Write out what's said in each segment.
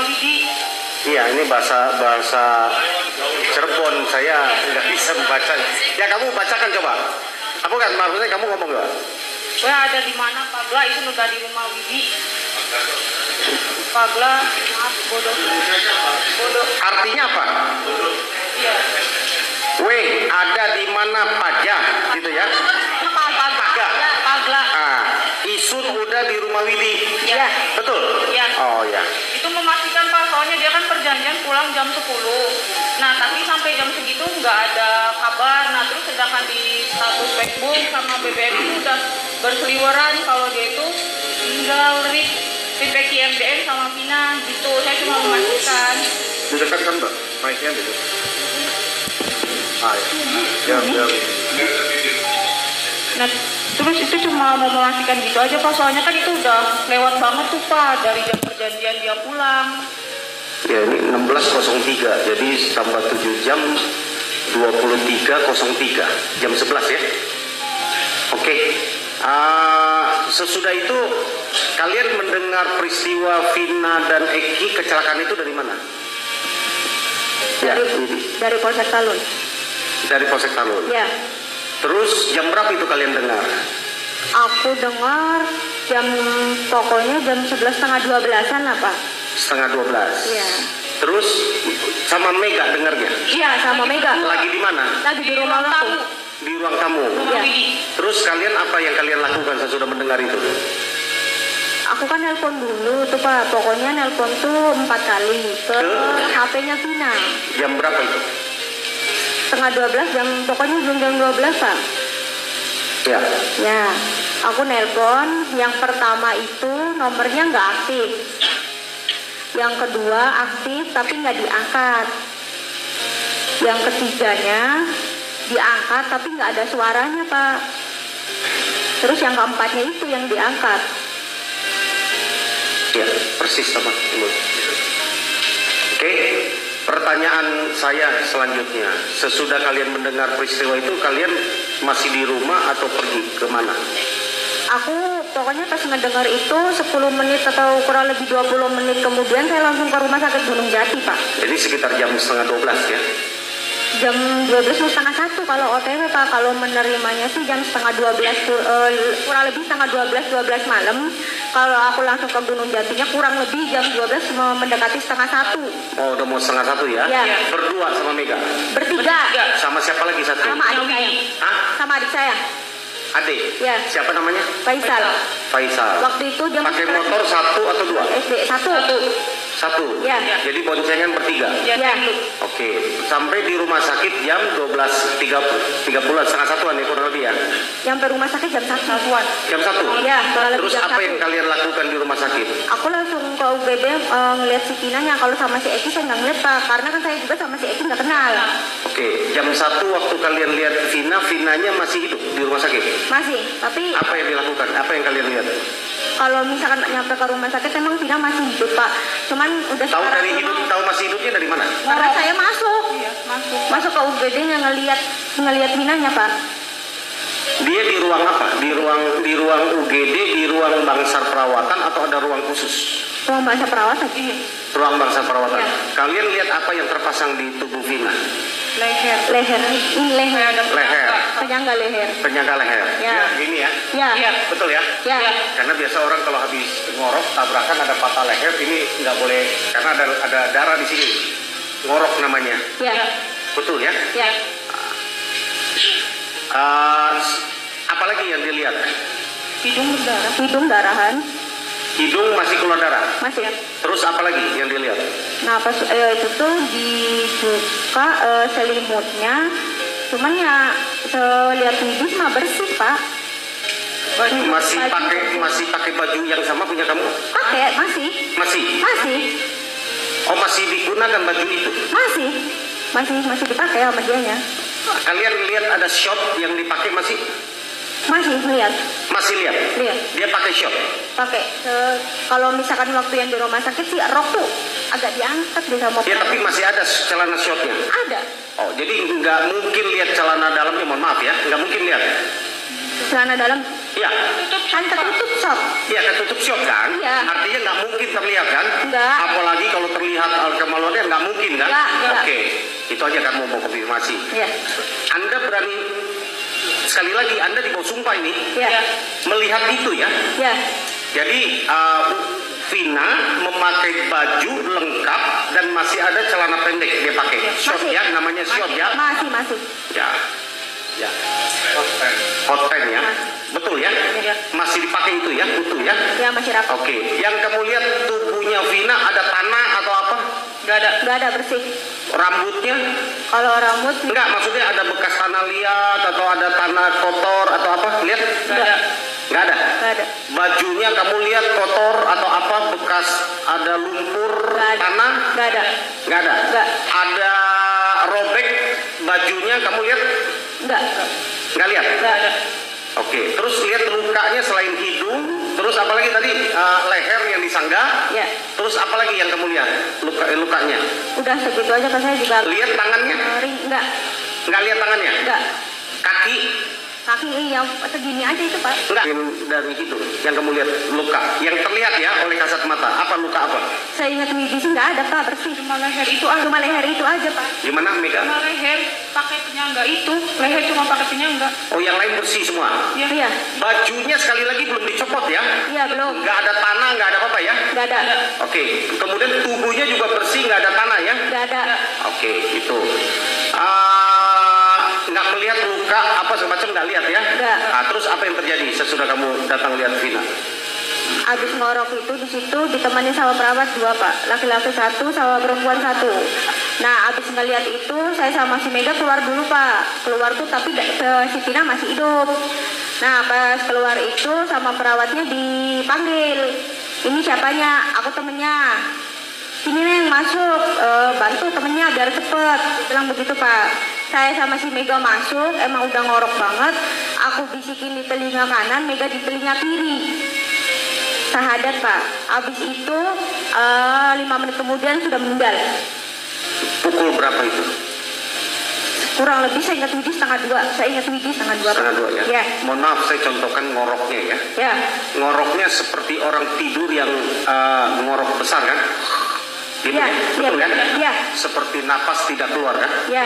rumah Widi. Iya, ini bahasa Cirebon, saya nggak bisa membaca. Ya kamu bacakan coba. Apa kan maksudnya kamu ngomong gak? Gue ada di mana Pagla itu udah di rumah Widi. Pagla, maaf bodoh. Artinya apa? Iya. Weh, ada di mana Paja, gitu ya? Pagla. Ah, Isun udah di rumah Widi. Iya. Betul? Iya. Oh ya. Itu memastikan Pak, soalnya dia kan perjanjian pulang jam 10. Nah, tapi sampai jam segitu nggak ada kabar. Nah, terus sedangkan di status Facebook sama BBM itu udah berseliweran kalau dia itu tinggal RIP feedback IMDN sama Vina gitu. Saya cuma memastikan. Didekatkan Mbak, mic-nya gitu. Ah ya. Ya. Nah, terus itu cuma mau memastikan gitu aja Pak, soalnya kan itu udah lewat banget tuh Pak, dari jam perjanjian dia pulang. Ya ini 16.03, jadi tambah 7 jam 23.03, jam 11 ya. Oke. Sesudah itu kalian mendengar peristiwa Vina dan Eki kecelakaan itu dari mana? Dari Polsek Talun. Dari Polsek Talun. Ya. Terus jam berapa itu kalian dengar? Aku dengar pokoknya jam 11:30-an lah Pak. 11:30. Iya. Terus sama Mega dengarnya? Iya, sama Mega. Lagi di mana? Lagi di rumah tamu. Di ruang tamu. Iya. Terus kalian apa yang kalian lakukan sesudah mendengar itu? Aku kan nelpon dulu tuh Pak. Pokoknya nelpon tuh 4 kali ke HP-nya Vina. Jam berapa itu? 11:30 pokoknya belum jam 12 Pak. Ya. Ya, aku nelpon. Yang pertama itu nomornya nggak aktif. Yang kedua aktif tapi nggak diangkat. Yang ketiganya diangkat tapi nggak ada suaranya Pak. Terus yang keempatnya itu yang diangkat. Ya, persis sama. Oke. Pertanyaan saya selanjutnya, sesudah kalian mendengar peristiwa itu, kalian masih di rumah atau pergi kemana? Aku pokoknya pas ngedengar itu 10 menit atau kurang lebih 20 menit kemudian saya langsung ke rumah sakit Gunung Jati Pak. Jadi sekitar jam 11:30 ya? Jam 12:30 kalau OTW Pak. Kalau menerimanya sih jam 11:30 kurang lebih 11:30 malam. Kalau aku langsung ke Gunung Jatinya kurang lebih jam 12 mendekati 12:30. Oh, udah mau 12:30 ya? Iya. Berdua sama Mega? Bertiga. Sama siapa lagi satu? Sama adik saya. Hah? Sama adik saya. Adik? Ya. Siapa namanya? Faisal. Faisal. Waktu itu jam pakai motor 1 atau 2? SD 1. 1? Ya. Jadi boncengan bertiga? Ya. Oke. Sampai di rumah sakit jam 12.30, 12:30 ya kurang lebih ya? Sampai rumah sakit jam 1-an. Jam 1? Ya, terus apa yang kalian lakukan di rumah sakit? Aku langsung ke UGD ngeliat si Tinanya. Kalau sama si Eki saya nggak ngeliat Pak, karena kan saya juga sama si Eki nggak kenal. Oke, jam 1 waktu kalian lihat Vinanya masih hidup di rumah sakit? Masih, tapi apa yang dilakukan? Apa yang kalian lihat? kalau misalkan nyampe ke rumah sakit emang Vina masih hidup Pak. Cuman udah tahu sekarang dari hidup, tahu masih hidupnya dari mana? Karena saya masuk. Iya, masuk ke UGD-nya ngelihat Vinanya Pak. Dia di ruang apa? Di ruang UGD, di ruang bangsar perawatan atau ada ruang khusus? Ruang bangsar perawatan. Iya. Ruang bangsar perawatan. Iya. Kalian lihat apa yang terpasang di tubuh Vina? Leher. Penyangga leher. Penyangga leher. Ya. Ini ya. Ya. Betul ya? Ya. Karena biasa orang kalau habis ngorok tabrakan ada patah leher, ini nggak boleh karena ada darah di sini. Ngorok namanya. Ya. Betul ya? Ya. Apalagi yang dilihat? Hidung darahan. Hidung masih keluar darah? Masih. Terus apa lagi yang dilihat? Nah pas itu tuh dibuka selimutnya, cuman ya lihat hidung mah bersih Pak. Masih pakai baju yang sama punya kamu? Pakai, masih. Oh, masih digunakan baju itu? Masih dipakai sama dianya. Kalian lihat ada shot yang dipakai masih? Masih lihat. Masih lihat? Lihat. Dia pakai shot? Pakai. Kalau misalkan waktu yang di rumah sakit sih rok tuh agak diangkat deh sama. Ya tapi masih ada celana shotnya? Ada. Oh jadi nggak mungkin lihat celana dalamnya, mohon maaf ya, nggak mungkin lihat. Celana dalam Iya. Kan tertutup sob. Iya, ketutup shop kan? Iya. Artinya nggak mungkin terlihat kan? Enggak. Apalagi kalau terlihat kemaluannya nggak mungkin kan? Enggak. Oke, itu aja kan mau konfirmasi. Iya. Anda berani, sekali lagi Anda di bawah sumpah ini, Iya. melihat itu ya? Iya. Jadi Vina memakai baju lengkap dan masih ada celana pendek dia pakai. Short Masih. ya, namanya short ya? Masih. Ya. Ya. Hot pen ya? Betul ya? Iya. Masih dipakai itu ya, utuh ya? Ya masih rapi. Oke, yang kamu lihat tubuhnya Vina ada tanah atau apa? Nggak ada. Nggak ada bersih. Rambutnya? Kalau rambut Enggak, maksudnya ada bekas tanah liat atau ada tanah kotor atau apa? Lihat? Nggak ada. Nggak ada? nggak ada. Bajunya kamu lihat kotor atau apa? Bekas ada lumpur Nggak ada. tanah? Nggak ada. Nggak ada? Nggak. Ada robek bajunya kamu lihat? Nggak. Nggak lihat? Nggak ada. Oke, terus lihat lukanya selain hidung, terus apa lagi tadi leher yang disanggah, Ya. terus apa lagi yang kamu lihat lukanya? Udah segitu aja kan saya juga. Lihat tangannya? Nggak. Nggak lihat tangannya? Nggak. Kaki? Kaki yang segini aja itu Pak. Enggak, dari itu yang kamu lihat luka, yang terlihat ya oleh kasat mata. Apa luka apa? Saya ingat Widi sih nggak ada Pak, bersih. Cuma leher itu aja. Cuma leher itu aja Pak. Gimana Mega? Cuma leher pakai penyangga itu. Leher cuma pakai penyangga. Oh, yang lain bersih semua. Ya. Iya. Bajunya sekali lagi belum dicopot ya? Iya belum. Nggak ada tanah, nggak ada apa-apa ya? Nggak ada. Oke, kemudian tubuhnya juga bersih, nggak ada tanah ya? Nggak ada. Oke, itu. Nggak melihat luka apa semacam, nggak lihat ya? Nggak. Nah, terus apa yang terjadi sesudah kamu datang lihat Vina? Abis ngorok itu di situ ditemani sama perawat 2 Pak, laki-laki 1 sama perempuan 1. Nah abis ngeliat itu saya sama si Mega keluar dulu Pak, keluar tuh tapi si Tina masih hidup. Nah pas keluar itu sama perawatnya dipanggil, ini siapanya? Aku temennya. Sini Neng masuk, bantu temennya biar cepet, bilang begitu Pak. Saya sama si Mega masuk, emang udah ngorok banget. Aku bisikin di telinga kanan, Mega di telinga kiri. Sahadat Pak. Abis itu 5 menit kemudian sudah meninggal. Pukul berapa itu? Kurang lebih saya ingat Widi setengah 2. Saya ingat Widi setengah 2. Setengah 2 ya? Ya. Mohon maaf saya contohkan ngoroknya ya. Ya. Ngoroknya seperti orang tidur yang ngorok besar kan? Gitu Ya, ya? ya, Betul kan? ya. Seperti napas tidak keluar kan? Ya.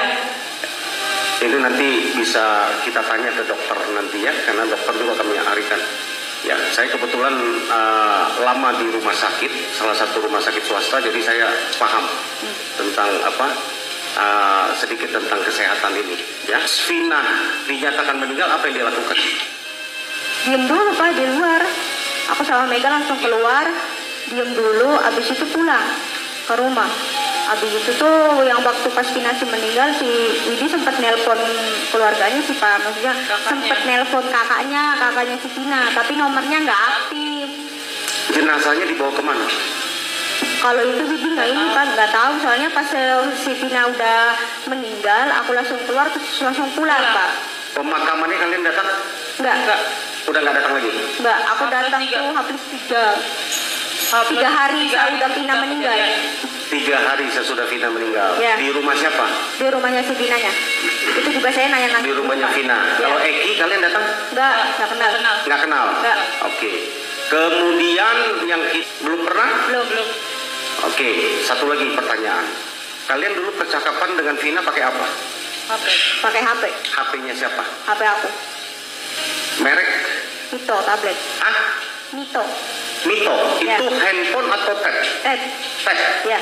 Itu nanti bisa kita tanya ke dokter nanti ya, karena dokter juga kami arikan. Ya, saya kebetulan lama di rumah sakit, salah satu rumah sakit swasta, jadi saya paham tentang apa sedikit tentang kesehatan ini. Ya, Vina dinyatakan meninggal, apa yang dia lakukan? Diem dulu Pak di luar. Aku sama Mega langsung keluar, diem dulu, abis itu pulang ke rumah. Abis itu tuh yang waktu pas Vina si meninggal, si Widi sempat nelpon keluarganya sih Pak, maksudnya sempat nelpon kakaknya si Vina, tapi nomornya nggak aktif. Jenazahnya dibawa kemana? Kalau itu Widi nggak ini Pak, nggak tahu, soalnya pas si Vina udah meninggal, aku langsung keluar terus langsung pulang Pak. Pemakamannya kalian datang? Nggak, Udah nggak datang lagi? nggak, aku datang tuh habis 3 hari saya udah Vina meninggal. 3 hari sesudah Vina meninggal. Ya. Di rumah siapa? Di rumahnya si Vinanya. Itu juga saya nanya-nanya. Di rumahnya Vina. Ya. Kalau Eki kalian datang? Nggak kenal. Nggak kenal? Nggak. Oke. Kemudian yang belum pernah? Belum. Oke, satu lagi pertanyaan. Kalian dulu percakapan dengan Vina pakai apa? Pakai HP. HP-nya siapa? HP aku. Merek? Mito tablet. Ah, Mito. Mito. Ya. Itu handphone atau tab? Tab. Tab. Ya.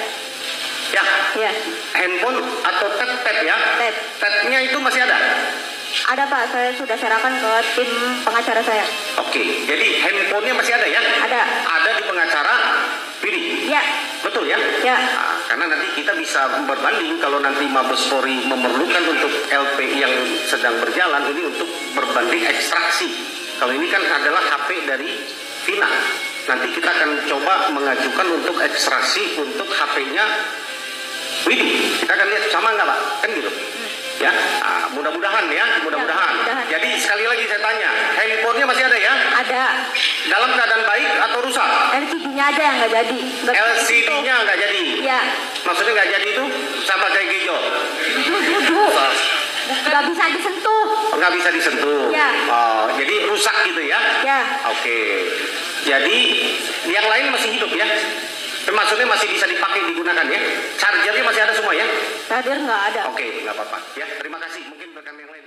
Ya. Ya. Handphone atau tab ya? Tab. Tabnya itu masih ada? Ada Pak, saya sudah serahkan ke tim pengacara saya. Oke, jadi handphonenya masih ada ya? Ada. Ada di pengacara Pidi? Ya. Betul ya? Ya. Nah, karena nanti kita bisa berbanding kalau nanti Mabes Polri memerlukan untuk LP yang sedang berjalan ini untuk berbanding ekstraksi. Kalau ini kan adalah HP dari Vina. Nanti kita akan coba mengajukan untuk ekstraksi untuk HP-nya Widi. Kita akan lihat sama nggak Pak? Kan gitu. Ya, mudah-mudahan ya, mudah-mudahan. mudah-mudahan. Jadi sekali lagi saya tanya, handphonenya masih ada ya? Ada. Dalam keadaan baik atau rusak? LCD-nya aja yang nggak jadi. LCD-nya nggak jadi. Ya. Maksudnya nggak jadi itu sama kayak Gejo. Duduk. nggak bisa disentuh. Nggak bisa disentuh. Ya. Oh, jadi rusak gitu ya? Ya. Oke. Jadi yang lain masih hidup ya? Maksudnya masih bisa dipakai digunakan ya? Chargernya masih ada semua ya? Charger nggak ada. Oke, nggak apa-apa. Ya, terima kasih. Mungkin rekan yang lain.